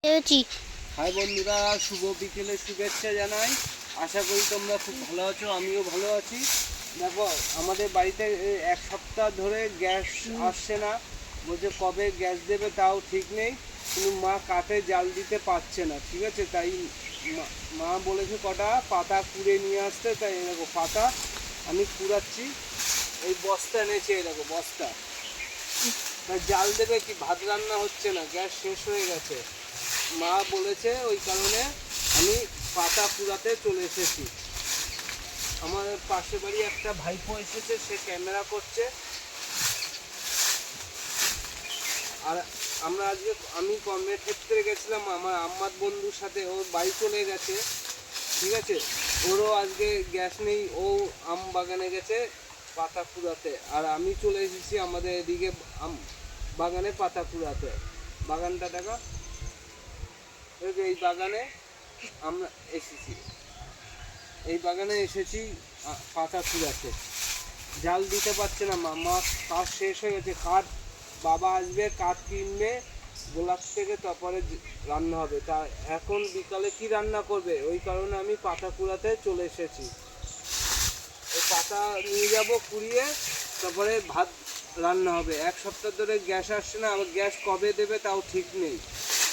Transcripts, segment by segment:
High বন্ধুরা, শুভ বিকেলে শুভেচ্ছা জানাই। আশা করি তোমরা খুব ভালো আছো, আমিও ভালো আছি। দেখো, আমাদের বাড়িতে এক সপ্তাহ ধরে গ্যাস আসছে না, বলছে কবে গ্যাস দেবে তাও ঠিক নেই। কিন্তু মা কাঠে জাল দিতে পারছে না, ঠিক আছে? তাই মা বলেছে কটা পাতা কুড়ে নিয়ে আসতে। তাই দেখো পাতা আমি কুড়াচ্ছি। এই বস্তা এনেছে, এই দেখো বস্তা। তাই জাল দেবে কি, ভাত রান্না হচ্ছে না, গ্যাস শেষ হয়ে গেছে। মা বলেছে, ওই কারণে আমি পাতা কুড়াতে চলে এসেছি। আমার পাশে বাড়ি একটা ভাইপো এসেছে, সে ক্যামেরা করছে। আর আমরা আজকে আমি কর্মক্ষেত্রে গেছিলাম আমার আম্মার বন্ধুর সাথে, ওর বাড়ি চলে গেছে, ঠিক আছে? ওরও আজকে গ্যাস নেই, ও আম বাগানে গেছে পাতা কুড়াতে। আর আমি চলে এসেছি আমাদের এদিকে বাগানে পাতা কুড়াতে। বাগানটা দেখা, এই বাগানে আমরা এসেছি, এই বাগানে এসেছি পাতা কুড়াতে। জাল দিতে পারছে না মা, কাঠ শেষ হয়ে গেছে। কাঠ বাবা আসবে, কাঠ কিনবে গোলাপ থেকে, তারপরে রান্না হবে। তা এখন বিকালে কি রান্না করবে, ওই কারণে আমি পাতা কুড়াতে চলে এসেছি। ওই পাতা নিয়ে যাব কুড়িয়ে, তারপরে ভাত রান্না হবে। এক সপ্তাহ ধরে গ্যাস আসছে না, আবার গ্যাস কবে দেবে তাও ঠিক নেই।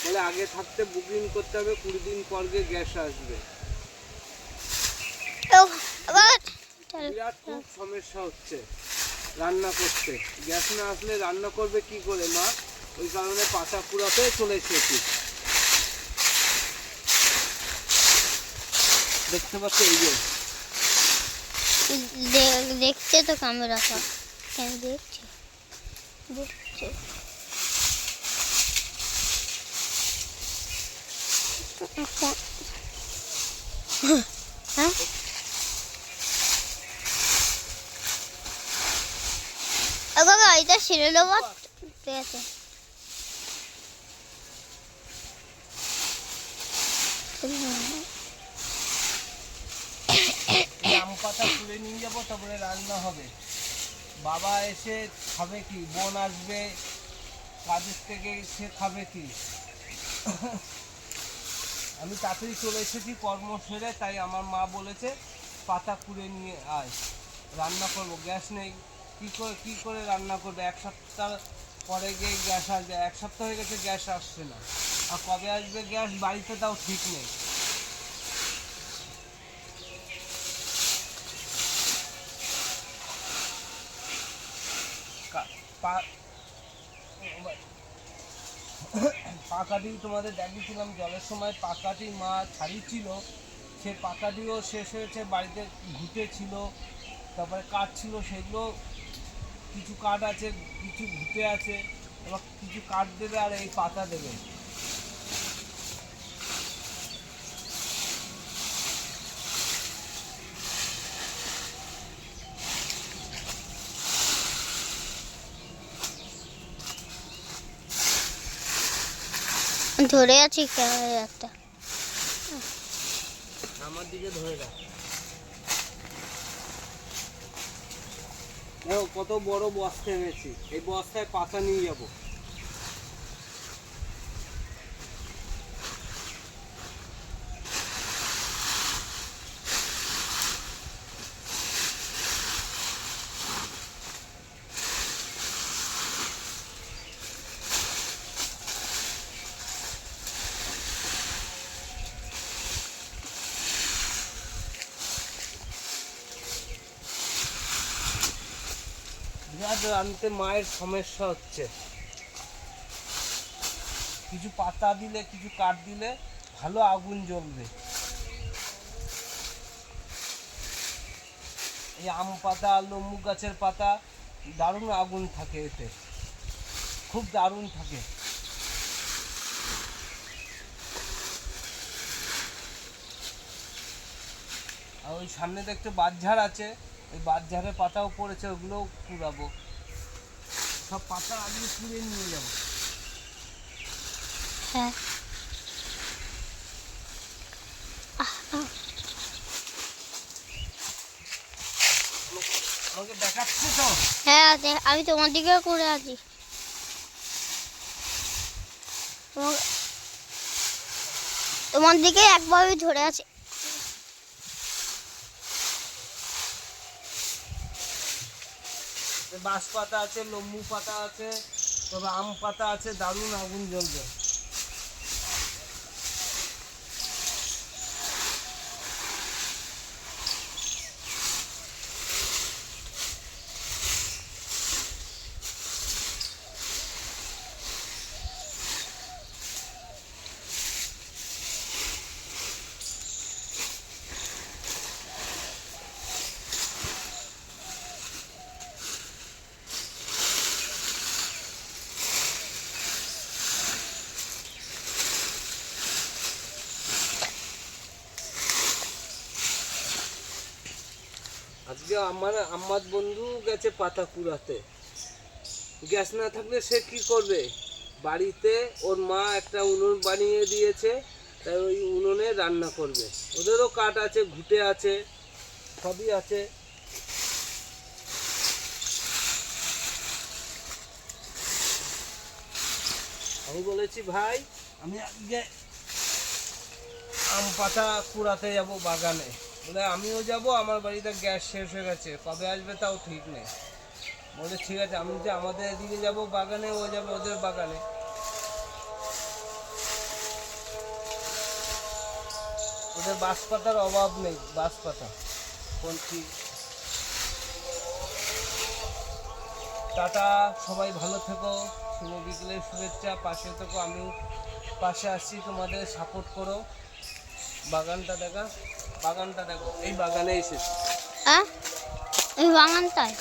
বলে আগে থাকতে বুকিং করতে হবে, 20 দিন পর গিয়ে গ্যাস আসবে। বিরাট খুব সমস্যা হচ্ছে রান্না করতে। গ্যাস না আসলে রান্না করবে কি করে মা? ওই কারণে পাতা কুড়াতে চলে এসেছি। দেখতে পাচ্ছ, এই যে দেখছে তো ক্যামেরাটা, দেখছে দেখছে। হ্যাঁ, বাবা এটা ছেড়ে দেবো, ঠিক আছে? আম পাতা তুলে নিয়ে যাবো, তারপরে রান্না হবে। বাবা এসে খাবে কি, বোন আসবে কাজের থেকে, সে খাবে কি? আমি তাড়াতাড়ি চলে এসেছি কর্ম সেরে, তাই আমার মা বলেছে পাতা কুড়ে নিয়ে আয়, রান্না করবো। গ্যাস নেই, কি করে রান্না করবে? এক সপ্তাহ পরে গিয়ে গ্যাস আসবে, এক সপ্তাহ হয়ে গেছে গ্যাস আসছে না। আর কবে আসবে গ্যাস বাড়িতে তাও ঠিক নেই। পাকাটি তোমাদের দেখিয়েছিলাম জলের সময়, পাকাটি মা ছাড়িয়েছিল, সে পাকাটিও শেষ হয়েছে। বাড়িতে ঘুঁটে ছিল, তারপরে কাঠ ছিল, সেগুলো কিছু কাঠ আছে, কিছু ঘুঁটে আছে। এবার কিছু কাঠ দেবে আর এই পাতা দেবে। ধরে আছি ক্যামেরাটা, আমার দিকে ধরে রাখ। দেখো কত বড় বস্তা এনেছি, এই বস্তায় পাতা নিয়ে যাবো। বিরাট আনতে মায়ের সমস্যা হচ্ছে। কিছু পাতা দিলে, কিছু কাঠ দিলে ভালো আগুন জ্বলবে। এই আম পাতা, লম্বু গাছের পাতা, দারুণ আগুন থাকে এতে, খুব দারুণ থাকে। আর ওই সামনে দেখতে বাঁশঝাড় আছে, ওই বাঁশঝাড়ের পাতাও পড়েছে, ওগুলোও কুড়াবো। সব পাতা আগে কুড়ে নিয়ে যাবো। হ্যাঁ আমাকে দেখাচ্ছে তো? হ্যাঁ, আমি তোমার দিকে করে আছি। তোমার দিকে একভাবে ধরে আছে। বাঁশ পাতা আছে, লম্বু পাতা আছে, তবে আম পাতা আছে, দারুণ আগুন জ্বলবে। আজকে আমার আম্মাদ বন্ধু গেছে পাতা কুড়াতে। গ্যাস না থাকলে সে কি করবে? বাড়িতে ওর মা একটা উনুন বানিয়ে দিয়েছে, তাই ওই উনুনে রান্না করবে। ওদেরও কাঠ আছে, ঘুঁটে আছে, সবই আছে। আমি বলেছি ভাই আমি আজকে আম পাতা কুড়াতে যাব বাগানে। বলে আমিও যাব, আমার বাড়িতে গ্যাস শেষ হয়ে গেছে, কবে আসবে তাও ঠিক নেই। বলে ঠিক আছে, আমি যে আমাদের এদিকে যাব বাগানে, ও যাবে ওদের বাগানে। ওদের বাঁশ পাতার অভাব নেই, বাঁশ পাতা বলছি। টাটা, সবাই ভালো থেকো, শুভ বিকেলের শুভেচ্ছা, পাশে থেকো, আমি পাশে আসছি, তোমাদের সাপোর্ট করো। বাগানটা দেখো, এই বাগানে এসেছি। হ্যাঁ, এই বাগানটায়